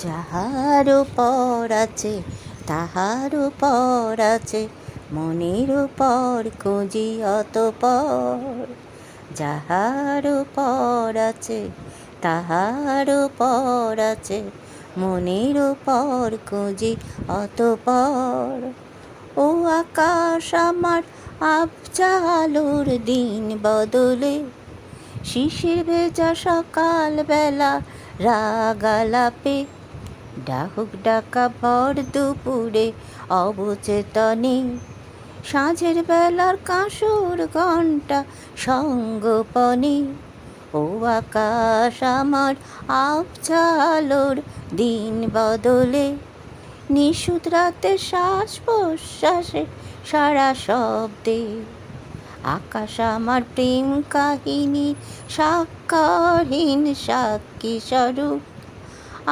যাহার উপর আছে তাহার উপর আছে, মনের উপর খুঁজি অতঃপর। যাহার উপর আছে তাহার উপর আছে, মনের উপর খুঁজি অতঃপর। ও আকাশ আমার আবছা আলোর দিন বদলে, শিশির ভেজা সকাল বেলা রাগ আলাপে, ডাহুক ডাকা ভর দুপুরে অবচেতনে, সাঁঝের বেলার কাঁসুর ঘণ্টা সঙ্গোপনে। ও আকাশ আমার আবছা আলোর দিন বদলে, নিশুত রাতে শ্বাস প্রশ্বাসে সারা শব্দে, আকাশ আমার প্রেম কাহিনী স্বাক্ষরহীন সাক্ষী স্বরূপ।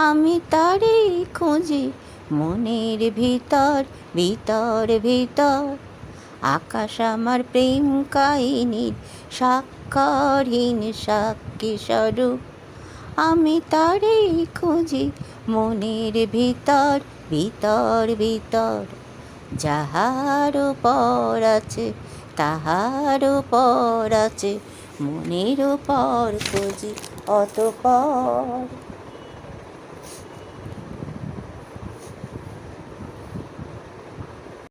আমি তারই খুঁজি মনের ভিতর ভিতর ভিতর। আকাশ আমার প্রেম কাহিনীর স্বাক্ষরহীন সাক্ষী স্বরূপ। আমি তারই খুঁজি মনের ভিতর ভিতর ভিতর। যাহার উপর আছে তাহার উপর আছে, মনের উপর খুঁজি অতঃপর।